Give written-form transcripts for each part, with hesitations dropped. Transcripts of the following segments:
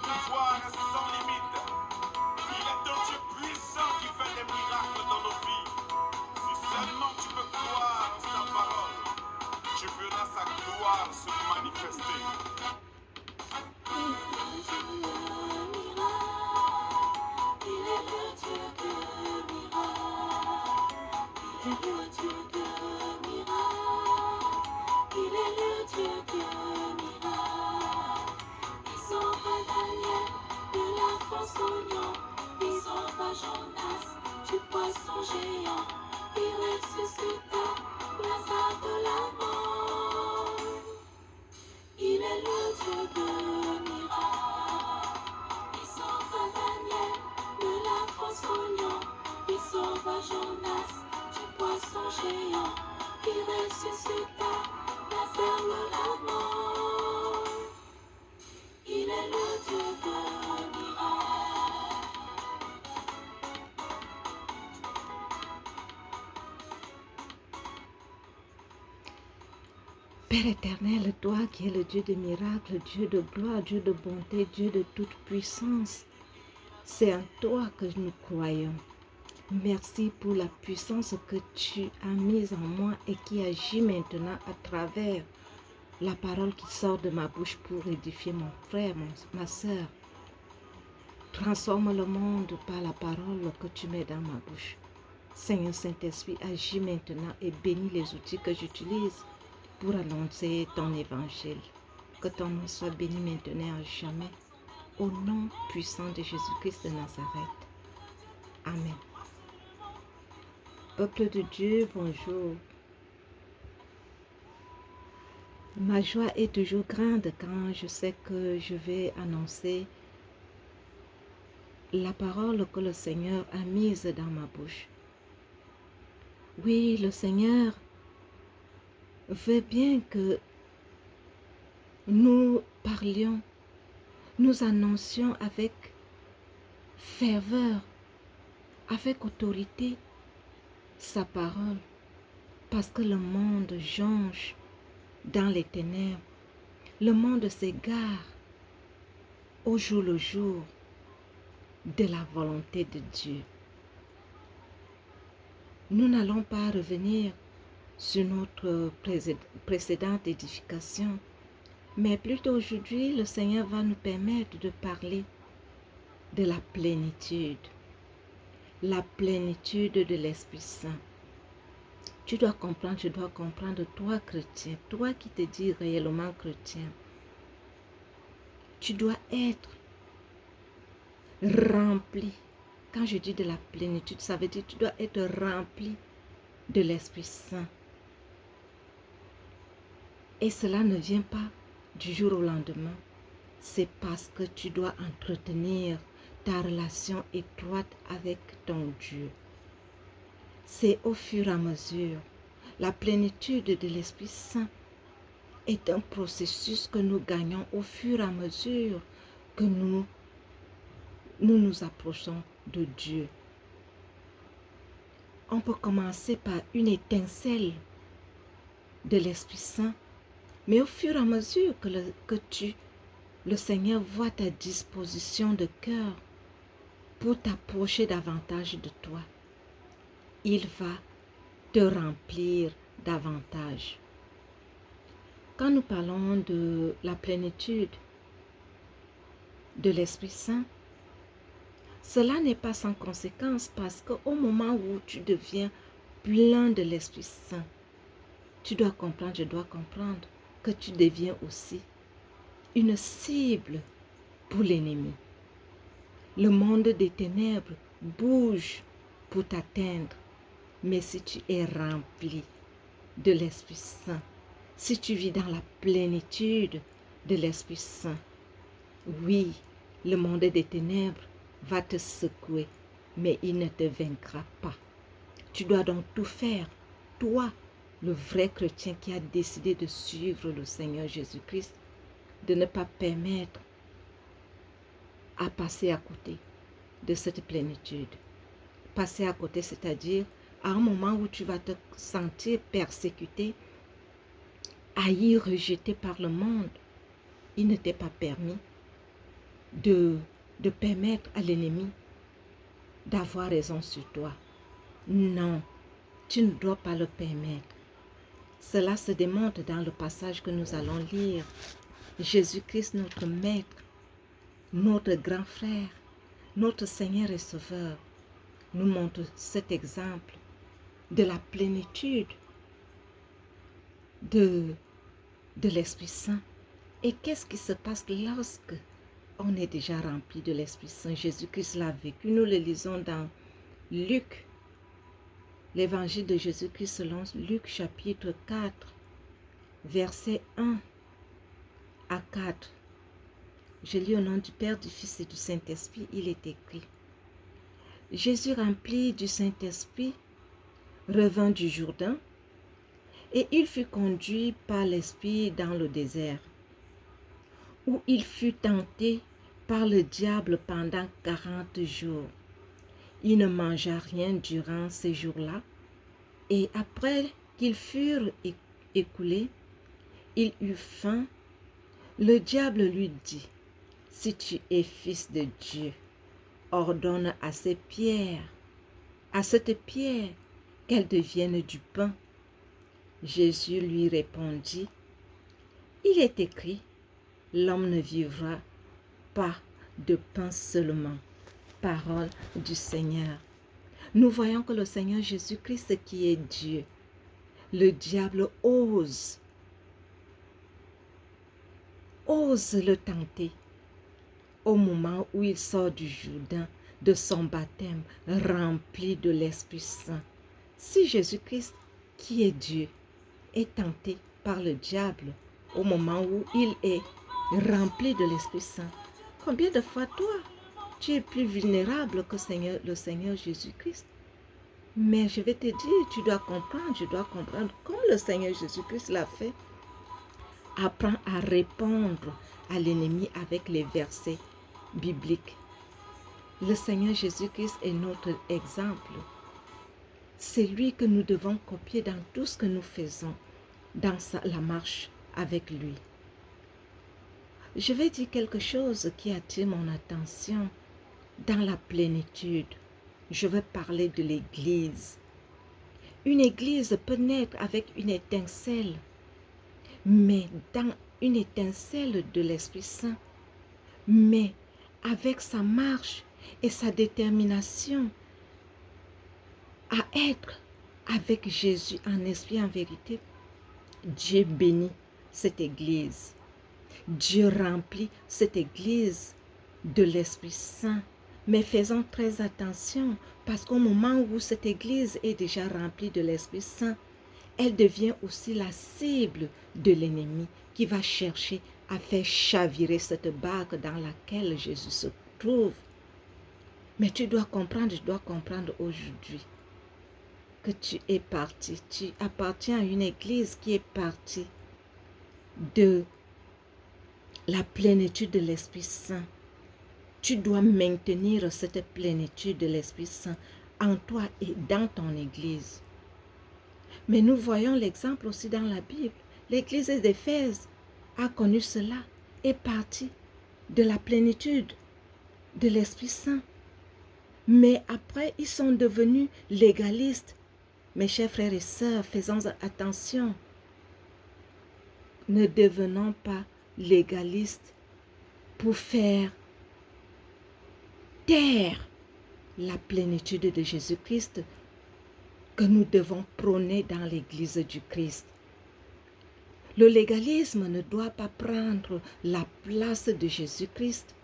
pouvoir est sans limite. Il est un Dieu puissant qui fait des miracles dans nos vies. Si seulement tu peux croire en sa parole, tu verras sa gloire se manifester. Il est le Dieu de miracles. Il est le Dieu de miracles. Il est le Dieu de miracles. Il sauve Daniel de la fosse au lion. Il sauve Jonas du poisson géant. Il ressuscita Lazare de la mort. Il est le Dieu de miracles. Il sauve Daniel de la fosse au lion. Il sauve Jonas du poisson géant. Il ressuscita Lazare de la mort. Il est le Dieu de miracles. Père éternel, toi qui es le Dieu de miracles, Dieu de gloire, Dieu de bonté, Dieu de toute puissance, c'est en toi que nous croyons. Merci pour la puissance que tu as mise en moi et qui agit maintenant à travers la parole qui sort de ma bouche pour édifier mon frère, ma soeur. Transforme le monde par la parole que tu mets dans ma bouche. Seigneur Saint-Esprit, agis maintenant et bénis les outils que j'utilise pour annoncer ton évangile. Que ton nom soit béni maintenant et à jamais. Au nom puissant de Jésus-Christ de Nazareth. Amen. Peuple de Dieu, bonjour. Ma joie est toujours grande quand je sais que je vais annoncer la parole que le Seigneur a mise dans ma bouche. Oui, le Seigneur veut bien que nous parlions, nous annoncions avec ferveur, avec autorité sa parole, parce que le monde jonche dans les ténèbres, le monde s'égare au jour le jour de la volonté de Dieu. Nous n'allons pas revenir sur notre précédente édification, mais plutôt aujourd'hui, le Seigneur va nous permettre de parler de la plénitude de l'Esprit Saint. Tu dois comprendre, je dois comprendre, toi chrétien, toi qui te dis réellement chrétien, tu dois être rempli. Quand je dis de la plénitude, ça veut dire que tu dois être rempli de l'Esprit Saint. Et cela ne vient pas du jour au lendemain. C'est parce que tu dois entretenir ta relation étroite avec ton Dieu. C'est au fur et à mesure. La plénitude de l'Esprit Saint est un processus que nous gagnons au fur et à mesure que nous nous approchons de Dieu. On peut commencer par une étincelle de l'Esprit Saint, mais au fur et à mesure que le Seigneur voit ta disposition de cœur pour t'approcher davantage de toi, il va te remplir davantage. Quand nous parlons de la plénitude de l'Esprit Saint, cela n'est pas sans conséquence parce qu'au moment où tu deviens plein de l'Esprit Saint, tu dois comprendre, je dois comprendre que tu deviens aussi une cible pour l'ennemi. Le monde des ténèbres bouge pour t'atteindre, mais si tu es rempli de l'Esprit Saint, si tu vis dans la plénitude de l'Esprit Saint, oui, le monde des ténèbres va te secouer, mais il ne te vaincra pas. Tu dois donc tout faire, toi, le vrai chrétien qui a décidé de suivre le Seigneur Jésus-Christ, de ne pas permettre à passer à côté de cette plénitude. Passer à côté, c'est-à-dire à un moment où tu vas te sentir persécuté, haï, rejeté par le monde. Il ne t'est pas permis de permettre à l'ennemi d'avoir raison sur toi. Non, tu ne dois pas le permettre. Cela se démontre dans le passage que nous allons lire. Jésus-Christ, notre Maître, notre grand frère, notre Seigneur et Sauveur, nous montre cet exemple de la plénitude de l'Esprit Saint. Et qu'est-ce qui se passe lorsque on est déjà rempli de l'Esprit Saint? Jésus-Christ l'a vécu. Nous le lisons dans Luc, l'évangile de Jésus-Christ selon Luc chapitre 4, versets 1 à 4. Je lis au nom du Père, du Fils et du Saint-Esprit, il est écrit. Jésus rempli du Saint-Esprit revint du Jourdain et il fut conduit par l'Esprit dans le désert, où il fut tenté par le diable pendant 40 jours. Il ne mangea rien durant ces jours-là, et après qu'ils furent écoulés, il eut faim. Le diable lui dit, « Si tu es fils de Dieu, ordonne à cette pierre qu'elle devienne du pain. » Jésus lui répondit, « Il est écrit, l'homme ne vivra pas de pain seulement. » Parole du Seigneur. Nous voyons que le Seigneur Jésus-Christ qui est Dieu, le diable ose le tenter au moment où il sort du Jourdain, de son baptême, rempli de l'Esprit Saint. Si Jésus-Christ, qui est Dieu, est tenté par le diable au moment où il est rempli de l'Esprit Saint, combien de fois toi, tu es plus vulnérable que le Seigneur Jésus-Christ? Mais je vais te dire, tu dois comprendre, comme le Seigneur Jésus-Christ l'a fait. Apprends à répondre à l'ennemi avec les versets bibliques. Le Seigneur Jésus-Christ est notre exemple. C'est lui que nous devons copier dans tout ce que nous faisons, dans la marche avec lui. Je vais dire quelque chose qui attire mon attention. Dans la plénitude, je veux parler de l'Église. Une Église peut naître avec une étincelle, mais dans une étincelle de l'Esprit Saint, mais avec sa marche et sa détermination à être avec Jésus en esprit, en vérité, Dieu bénit cette Église. Dieu remplit cette Église de l'Esprit Saint. Mais faisons très attention, parce qu'au moment où cette Église est déjà remplie de l'Esprit Saint, elle devient aussi la cible de l'ennemi qui va chercher à faire chavirer cette barque dans laquelle Jésus se trouve. Mais tu dois comprendre, je dois comprendre aujourd'hui que tu es parti. Tu appartiens à une Église qui est partie de la plénitude de l'Esprit Saint. Tu dois maintenir cette plénitude de l'Esprit Saint en toi et dans ton Église. Mais nous voyons l'exemple aussi dans la Bible. L'Église d'Éphèse a connu cela, est partie de la plénitude de l'Esprit Saint. Mais après, ils sont devenus légalistes. Mes chers frères et sœurs, faisons attention. Ne devenons pas légalistes pour faire taire la plénitude de Jésus-Christ que nous devons prôner dans l'Église du Christ. Le légalisme ne doit pas prendre la place de Jésus-Christ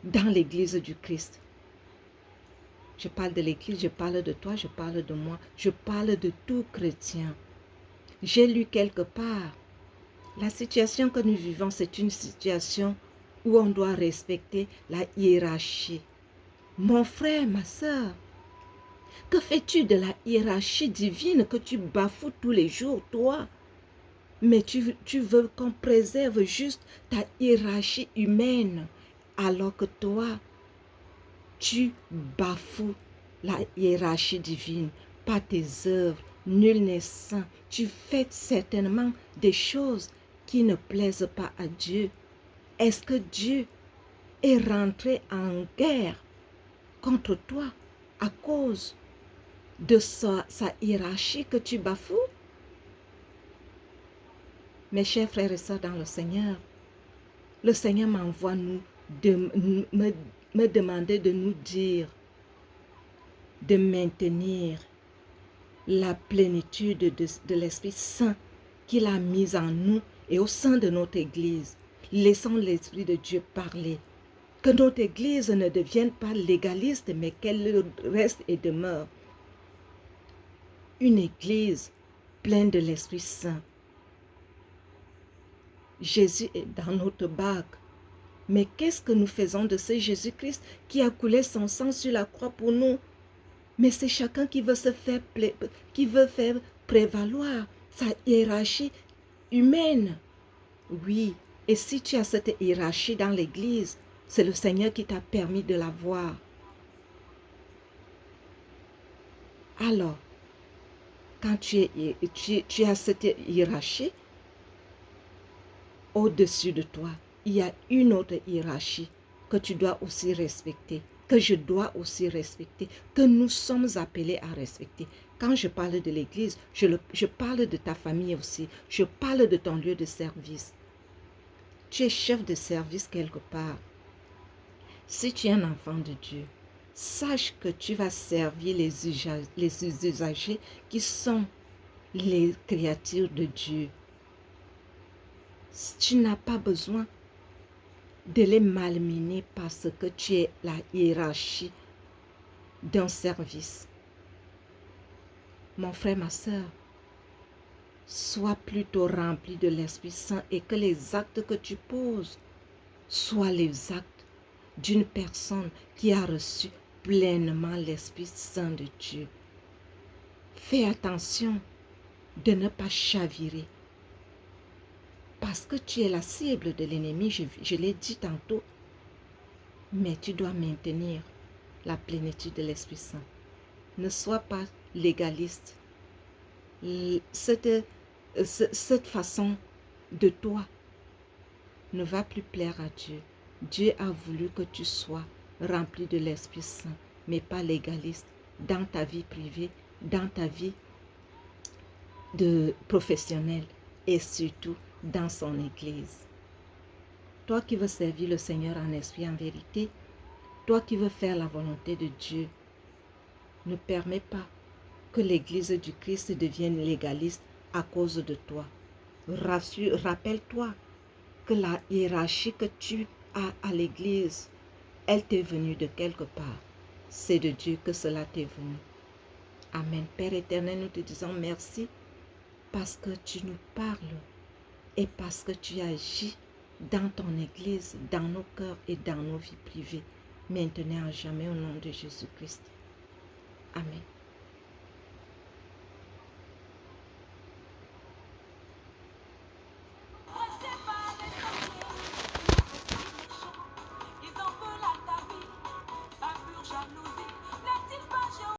dans l'Église du Christ. Je parle de l'Église, je parle de toi, je parle de moi, je parle de tout chrétien. J'ai lu quelque part, la situation que nous vivons, c'est une situation où on doit respecter la hiérarchie. Mon frère, ma sœur, que fais-tu de la hiérarchie divine que tu bafoues tous les jours, toi? Mais tu veux qu'on préserve juste ta hiérarchie humaine, alors que toi, tu bafoues la hiérarchie divine, pas tes œuvres, nul n'est saint. Tu fais certainement des choses qui ne plaisent pas à Dieu. Est-ce que Dieu est rentré en guerre contre toi à cause de sa hiérarchie que tu bafoues? Mes chers frères et sœurs dans le Seigneur m'envoie me demander de nous dire, de maintenir la plénitude de l'Esprit Saint qu'il a mis en nous et au sein de notre Église. Laissons l'Esprit de Dieu parler. Que notre Église ne devienne pas légaliste, mais qu'elle reste et demeure une Église pleine de l'Esprit Saint. Jésus est dans notre bague. Mais qu'est-ce que nous faisons de ce Jésus-Christ qui a coulé son sang sur la croix pour nous? Mais c'est chacun qui veut faire prévaloir sa hiérarchie humaine. Oui, et si tu as cette hiérarchie dans l'Église, c'est le Seigneur qui t'a permis de l'avoir. Alors, quand tu as cette hiérarchie, au-dessus de toi, il y a une autre hiérarchie que tu dois aussi respecter, que je dois aussi respecter, que nous sommes appelés à respecter. Quand je parle de l'Église, je parle de ta famille aussi. Je parle de ton lieu de service. Tu es chef de service quelque part. Si tu es un enfant de Dieu, sache que tu vas servir les usagers qui sont les créatures de Dieu. Tu n'as pas besoin de les malmener parce que tu es la hiérarchie d'un service. Mon frère, ma soeur, sois plutôt rempli de l'Esprit Saint et que les actes que tu poses soient les actes d'une personne qui a reçu pleinement l'Esprit Saint de Dieu. Fais attention de ne pas chavirer. Parce que tu es la cible de l'ennemi, je l'ai dit tantôt. Mais tu dois maintenir la plénitude de l'Esprit Saint. Ne sois pas légaliste. Cette façon de toi ne va plus plaire à Dieu. Dieu a voulu que tu sois rempli de l'Esprit Saint, mais pas légaliste, dans ta vie privée, dans ta vie professionnelle et surtout dans son Église. Toi qui veux servir le Seigneur en esprit, en vérité, toi qui veux faire la volonté de Dieu, ne permets pas que l'Église du Christ devienne légaliste à cause de toi. Rappelle-toi que la hiérarchie que tu as à l'Église, elle t'est venue de quelque part. C'est de Dieu que cela t'est venu. Amen. Père éternel, nous te disons merci parce que tu nous parles et parce que tu agis dans ton Église, dans nos cœurs et dans nos vies privées, maintenant à jamais au nom de Jésus-Christ. Amen.